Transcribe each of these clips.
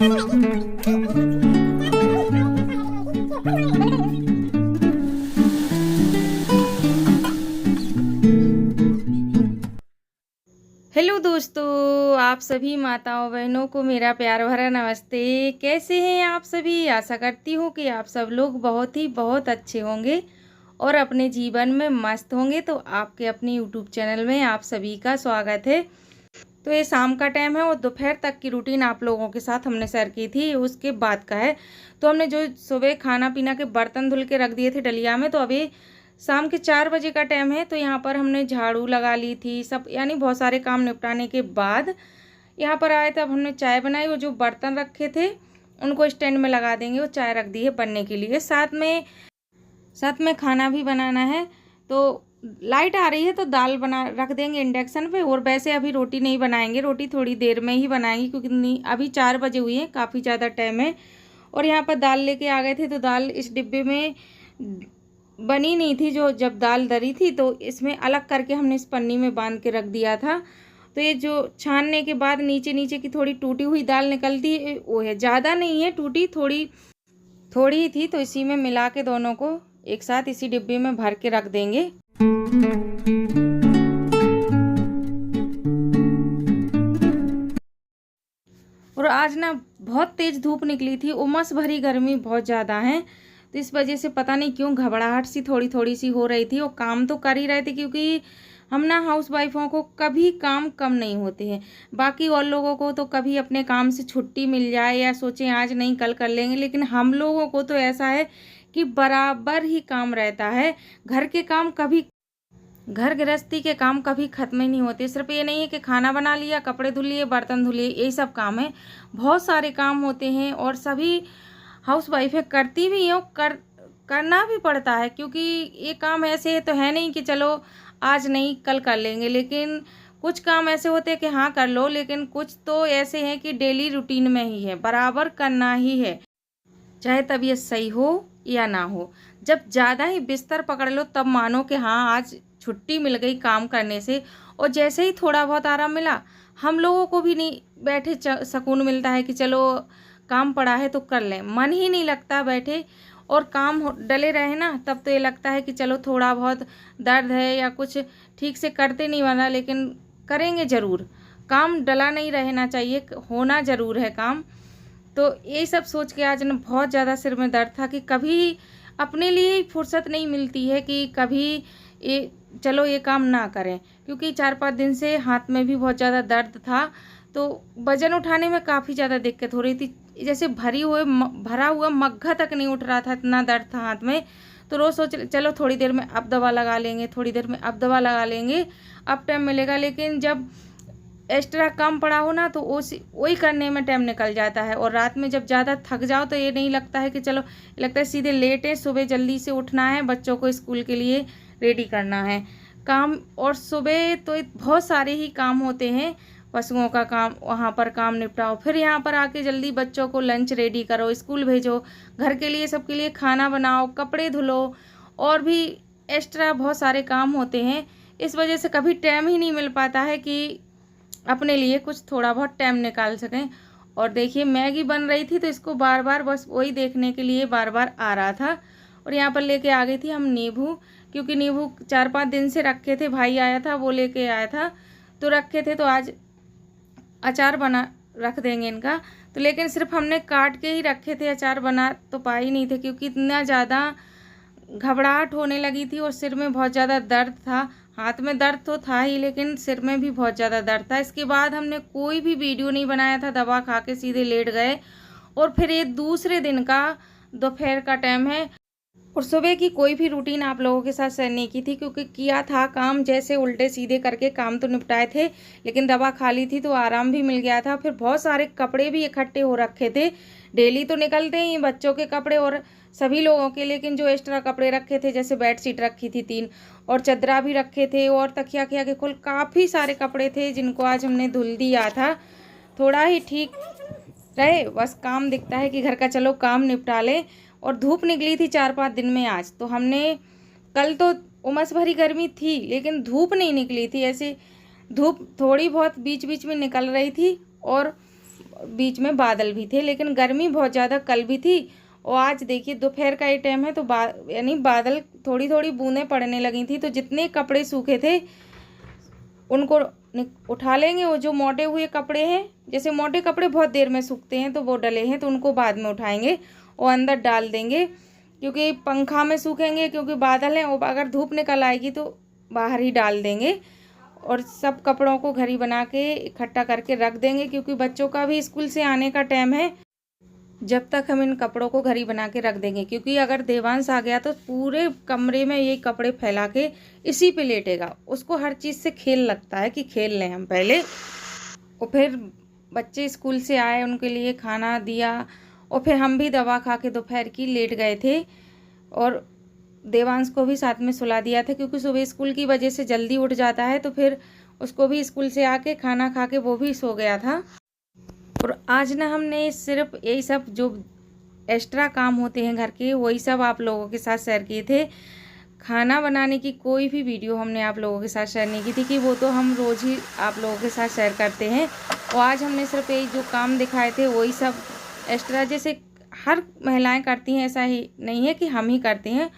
Hello दोस्तों, आप सभी माताओं बहनों को मेरा प्यार भरा नमस्ते। कैसे हैं आप सभी? आशा करती हूँ कि आप सब लोग बहुत अच्छे होंगे और अपने जीवन में मस्त होंगे। तो आपके अपने यूट्यूब चैनल में आप सभी का स्वागत है। तो ये शाम का टाइम है और दोपहर तक की रूटीन आप लोगों के साथ हमने शेयर की थी, उसके बाद का है। तो हमने जो सुबह खाना पीना के बर्तन धुल के रख दिए थे डलिया में, तो अभी शाम के 4 बजे का टाइम है। तो यहाँ पर हमने झाड़ू लगा ली थी सब, यानी बहुत सारे काम निपटाने के बाद यहाँ पर आए तब हमने चाय बनाई और जो बर्तन रखे थे उनको स्टैंड में लगा देंगे और चाय रख दी है बनने के लिए। साथ में खाना भी बनाना है। तो लाइट आ रही है तो दाल बना रख देंगे इंडक्शन पे। और वैसे अभी रोटी नहीं बनाएंगे, रोटी थोड़ी देर में ही बनाएंगे क्योंकि अभी 4 बजे हुई है, काफ़ी ज़्यादा टाइम है। और यहाँ पर दाल लेके आ गए थे, तो दाल इस डिब्बे में बनी नहीं थी। जो जब दाल दरी थी तो इसमें अलग करके हमने इस पन्नी में बांध के रख दिया था। तो ये जो छानने के बाद नीचे नीचे की थोड़ी टूटी हुई दाल निकलती है, वो है, ज़्यादा नहीं है, टूटी थोड़ी थोड़ी ही थी। तो इसी में मिला के दोनों को एक साथ इसी डिब्बे में भर के रख देंगे। और आज ना बहुत तेज़ धूप निकली थी, उमस भरी गर्मी बहुत ज़्यादा है। तो इस वजह से पता नहीं क्यों घबराहट सी थोड़ी थोड़ी सी हो रही थी। और काम तो कर ही रहे थे क्योंकि हम ना हाउस वाइफों को कभी काम कम नहीं होते हैं। बाकी और लोगों को तो कभी अपने काम से छुट्टी मिल जाए या सोचें आज नहीं कल कर लेंगे, लेकिन हम लोगों को तो ऐसा है कि बराबर ही काम रहता है। घर गृहस्थी के काम कभी खत्म ही नहीं होते। सिर्फ ये नहीं है कि खाना बना लिया, कपड़े धुल लिए, बर्तन धुल लिए, यही सब काम है। बहुत सारे काम होते हैं और सभी हाउस वाइफें करती भी हैं, करना भी पड़ता है क्योंकि ये काम ऐसे तो है नहीं कि चलो आज नहीं कल कर लेंगे। लेकिन कुछ काम ऐसे होते हैं कि हाँ कर लो, लेकिन कुछ तो ऐसे हैं कि डेली रूटीन में ही है, बराबर करना ही है, चाहे तबीयत सही हो या ना हो। जब ज़्यादा ही बिस्तर पकड़ लो तब मानो कि हाँ आज छुट्टी मिल गई काम करने से। और जैसे ही थोड़ा बहुत आराम मिला, हम लोगों को भी नहीं बैठे सुकून मिलता है कि चलो काम पड़ा है तो कर लें, मन ही नहीं लगता बैठे। और काम डले रहे ना तब तो ये लगता है कि चलो थोड़ा बहुत दर्द है या कुछ ठीक से करते नहीं बना, लेकिन करेंगे ज़रूर। काम डला नहीं रहना चाहिए, होना ज़रूर है काम। तो ये सब सोच के आज ना बहुत ज़्यादा सिर में दर्द था कि कभी अपने लिए फुर्सत नहीं मिलती है कि कभी ये चलो ये काम ना करें, क्योंकि 4-5 दिन से हाथ में भी बहुत ज़्यादा दर्द था। तो वज़न उठाने में काफ़ी ज़्यादा दिक्कत हो रही थी, जैसे भरा हुआ मग्घा तक नहीं उठ रहा था, इतना दर्द था हाथ में। तो रोज़ सोच चलो थोड़ी देर में अब दवा लगा लेंगे, थोड़ी देर में अब दवा लगा लेंगे, अब टाइम मिलेगा। लेकिन जब एक्स्ट्रा काम पड़ा हो ना तो वही करने में टाइम निकल जाता है। और रात में जब ज़्यादा थक जाओ तो ये नहीं लगता है कि चलो, लगता है सीधे लेटें, सुबह जल्दी से उठना है, बच्चों को स्कूल के लिए रेडी करना है काम। और सुबह तो बहुत सारे ही काम होते हैं, पशुओं का काम, वहाँ पर काम निपटाओ, फिर यहाँ पर आके जल्दी बच्चों को लंच रेडी करो, स्कूल भेजो, घर के लिए सबके लिए खाना बनाओ, कपड़े धुलो, और भी एक्स्ट्रा बहुत सारे काम होते हैं। इस वजह से कभी टाइम ही नहीं मिल पाता है कि अपने लिए कुछ थोड़ा बहुत टाइम निकाल सकें। और देखिए मैगी बन रही थी तो इसको बार बार बस वही देखने के लिए बार बार आ रहा था। और यहाँ पर लेके आ गई थी हम नींबू, क्योंकि नींबू 4-5 दिन से रखे थे, भाई आया था वो लेके आया था तो रखे थे। तो आज अचार बना रख देंगे इनका। तो लेकिन सिर्फ हमने काट के ही रखे थे, अचार बना तो पा ही नहीं थे क्योंकि इतना ज़्यादा घबराहट होने लगी थी और सिर में बहुत ज़्यादा दर्द था। हाथ में दर्द तो था ही, लेकिन सिर में भी बहुत ज़्यादा दर्द था। इसके बाद हमने कोई भी वीडियो नहीं बनाया था, दवा खा के सीधे लेट गए। और फिर ये दूसरे दिन का दोपहर का टाइम है और सुबह की कोई भी रूटीन आप लोगों के साथ शेयर नहीं की थी, क्योंकि किया था काम जैसे उल्टे सीधे करके काम तो निपटाए थे, लेकिन दवा खा ली थी तो आराम भी मिल गया था। फिर बहुत सारे कपड़े भी इकट्ठे हो रखे थे, डेली तो निकलते ही बच्चों के कपड़े और सभी लोगों के, लेकिन जो एक्स्ट्रा कपड़े रखे थे, जैसे बेडशीट रखी थी 3 और चदरा भी रखे थे और तकिया किया के कुल काफ़ी सारे कपड़े थे जिनको आज हमने धुल दिया था। थोड़ा ही ठीक रहे, बस काम दिखता है कि घर का चलो काम निपटा लें। और धूप निकली थी 4-5 दिन में आज, तो हमने, कल तो उमस भरी गर्मी थी लेकिन धूप नहीं निकली थी, ऐसे धूप थोड़ी बहुत बीच बीच में निकल रही थी और बीच में बादल भी थे, लेकिन गर्मी बहुत ज़्यादा कल भी थी। और आज देखिए दोपहर का ये टाइम है तो यानी बादल थोड़ी थोड़ी बूंदें पड़ने लगी थी। तो जितने कपड़े सूखे थे उनको उठा लेंगे। वो जो मोटे हुए कपड़े हैं, जैसे मोटे कपड़े बहुत देर में सूखते हैं तो वो डले हैं तो उनको बाद में उठाएंगे और अंदर डाल देंगे, क्योंकि पंखा में सूखेंगे, क्योंकि बादल हैं। और अगर धूप निकल आएगी तो बाहर ही डाल देंगे। और सब कपड़ों को घड़ी बना के इकट्ठा करके रख देंगे, क्योंकि बच्चों का भी स्कूल से आने का टाइम है। जब तक हम इन कपड़ों को घड़ी बना के रख देंगे, क्योंकि अगर देवांश आ गया तो पूरे कमरे में ये कपड़े फैला के इसी पे लेटेगा। उसको हर चीज़ से खेल लगता है कि खेल लें हम पहले। और फिर बच्चे स्कूल से आए, उनके लिए खाना दिया और फिर हम भी दवा खा के दोपहर की लेट गए थे। और देवांश को भी साथ में सुला दिया था, क्योंकि सुबह स्कूल की वजह से जल्दी उठ जाता है। तो फिर उसको भी स्कूल से आके खाना खा के वो भी सो गया था। और आज ना हमने सिर्फ यही सब जो एक्स्ट्रा काम होते हैं घर के, वही सब आप लोगों के साथ शेयर किए थे। खाना बनाने की कोई भी वीडियो हमने आप लोगों के साथ शेयर नहीं की थी, कि वो तो हम रोज़ ही आप लोगों के साथ शेयर करते हैं। और आज हमने सिर्फ यही जो काम दिखाए थे वही सब एक्स्ट्रा, जैसे हर महिलाएं करती हैं, ऐसा ही नहीं है कि हम ही करते हैं।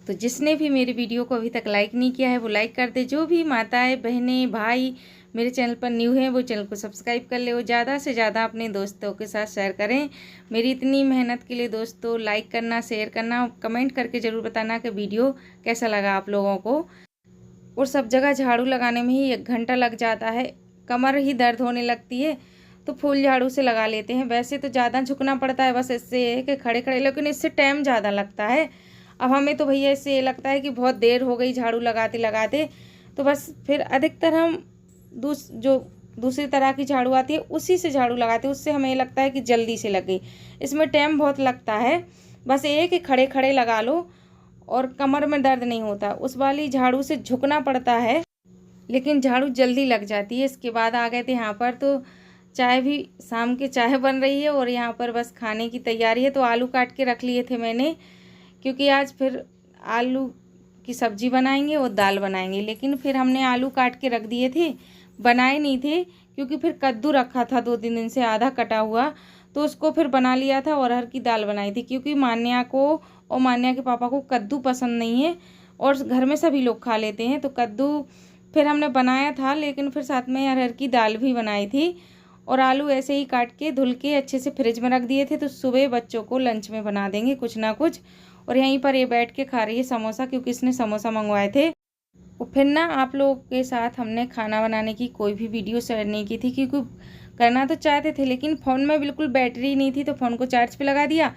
तो जिसने भी मेरी वीडियो को अभी तक लाइक नहीं किया है वो लाइक कर दे। जो भी माताएं बहनें भाई मेरे चैनल पर न्यू हैं वो चैनल को सब्सक्राइब कर ले। वो ज़्यादा से ज़्यादा अपने दोस्तों के साथ शेयर करें। मेरी इतनी मेहनत के लिए दोस्तों लाइक करना, शेयर करना, कमेंट करके ज़रूर बताना कि वीडियो कैसा लगा आप लोगों को। और सब जगह झाड़ू लगाने में ही 1 घंटा लग जाता है, कमर ही दर्द होने लगती है तो फूल झाड़ू से लगा लेते हैं। वैसे तो ज़्यादा झुकना पड़ता है, बस इससे है कि खड़े खड़े, लेकिन इससे टाइम ज़्यादा लगता है। अब हमें तो भैया इससे ये लगता है कि बहुत देर हो गई झाड़ू लगाते लगाते, तो बस फिर अधिकतर हम जो दूसरी तरह की झाड़ू आती है उसी से झाड़ू लगाते हैं। उससे हमें ये लगता है कि जल्दी से लगे, इसमें टाइम बहुत लगता है। बस ये कि खड़े खड़े लगा लो और कमर में दर्द नहीं होता। उस वाली झाड़ू से झुकना पड़ता है, लेकिन झाड़ू जल्दी लग जाती है। इसके बाद आ गए थे यहाँ पर, तो चाय भी, शाम की चाय बन रही है और यहाँ पर बस खाने की तैयारी है। तो आलू काट के रख लिए थे मैंने, क्योंकि आज फिर आलू की सब्ज़ी बनाएंगे और दाल बनाएंगे। लेकिन फिर हमने आलू काट के रख दिए थे, बनाए नहीं थे, क्योंकि फिर कद्दू रखा था 2-3 दिन से आधा कटा हुआ, तो उसको फिर बना लिया था। और अरहर की दाल बनाई थी, क्योंकि मान्या को और मान्या के पापा को कद्दू पसंद नहीं है और घर में सभी लोग खा लेते हैं। तो कद्दू फिर हमने बनाया था, लेकिन फिर साथ में अरहर की दाल भी बनाई थी। और आलू ऐसे ही काट के धुल के अच्छे से फ्रिज में रख दिए थे, तो सुबह बच्चों को लंच में बना देंगे कुछ ना कुछ। और यहीं पर ये बैठ के खा रही है समोसा, क्योंकि इसने समोसा मंगवाए थे। और फिर ना आप लोगों के साथ हमने खाना बनाने की कोई भी वीडियो शेयर नहीं की थी, क्योंकि करना तो चाहते थे लेकिन फ़ोन में बिल्कुल बैटरी नहीं थी, तो फ़ोन को चार्ज पे लगा दिया।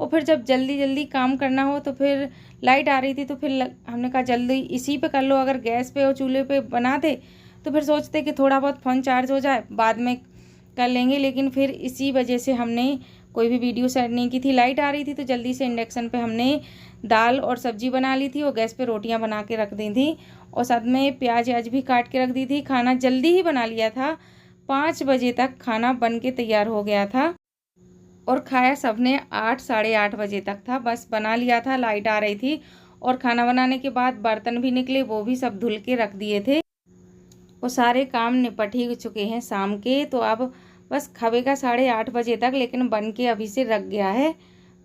और फिर जब जल्दी जल्दी काम करना हो तो फिर लाइट आ रही थी, तो फिर हमने कहा जल्दी इसी पे कर लो। अगर गैस पे और चूल्हे पे बनाते तो फिर सोचते कि थोड़ा बहुत फ़ोन चार्ज हो जाए, बाद में कर लेंगे। लेकिन फिर इसी वजह से हमने कोई भी वीडियो शेयर नहीं की थी। लाइट आ रही थी तो जल्दी से इंडक्शन पे हमने दाल और सब्जी बना ली थी और गैस पे रोटियां बना के रख दी थी, और साथ में प्याज आज भी काट के रख दी थी। खाना जल्दी ही बना लिया था, 5 बजे तक खाना बन के तैयार हो गया था और खाया सबने 8 साढ़े 8 बजे तक था। बस बना लिया था, लाइट आ रही थी। और खाना बनाने के बाद बर्तन भी निकले, वो भी सब धुल के रख दिए थे। वो सारे काम निपट ही चुके हैं शाम के, तो अब बस खबेगा 8:30 बजे तक, लेकिन बन के अभी से रख गया है।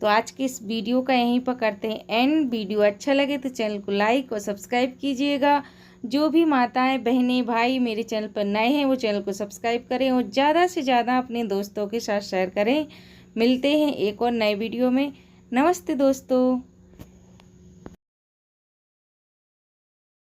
तो आज की इस वीडियो का यहीं पर करते हैं एंड। वीडियो अच्छा लगे तो चैनल को लाइक और सब्सक्राइब कीजिएगा। जो भी माताएं बहनें भाई मेरे चैनल पर नए हैं वो चैनल को सब्सक्राइब करें और ज़्यादा से ज़्यादा अपने दोस्तों के साथ शेयर करें। मिलते हैं एक और नए वीडियो में। नमस्ते दोस्तों।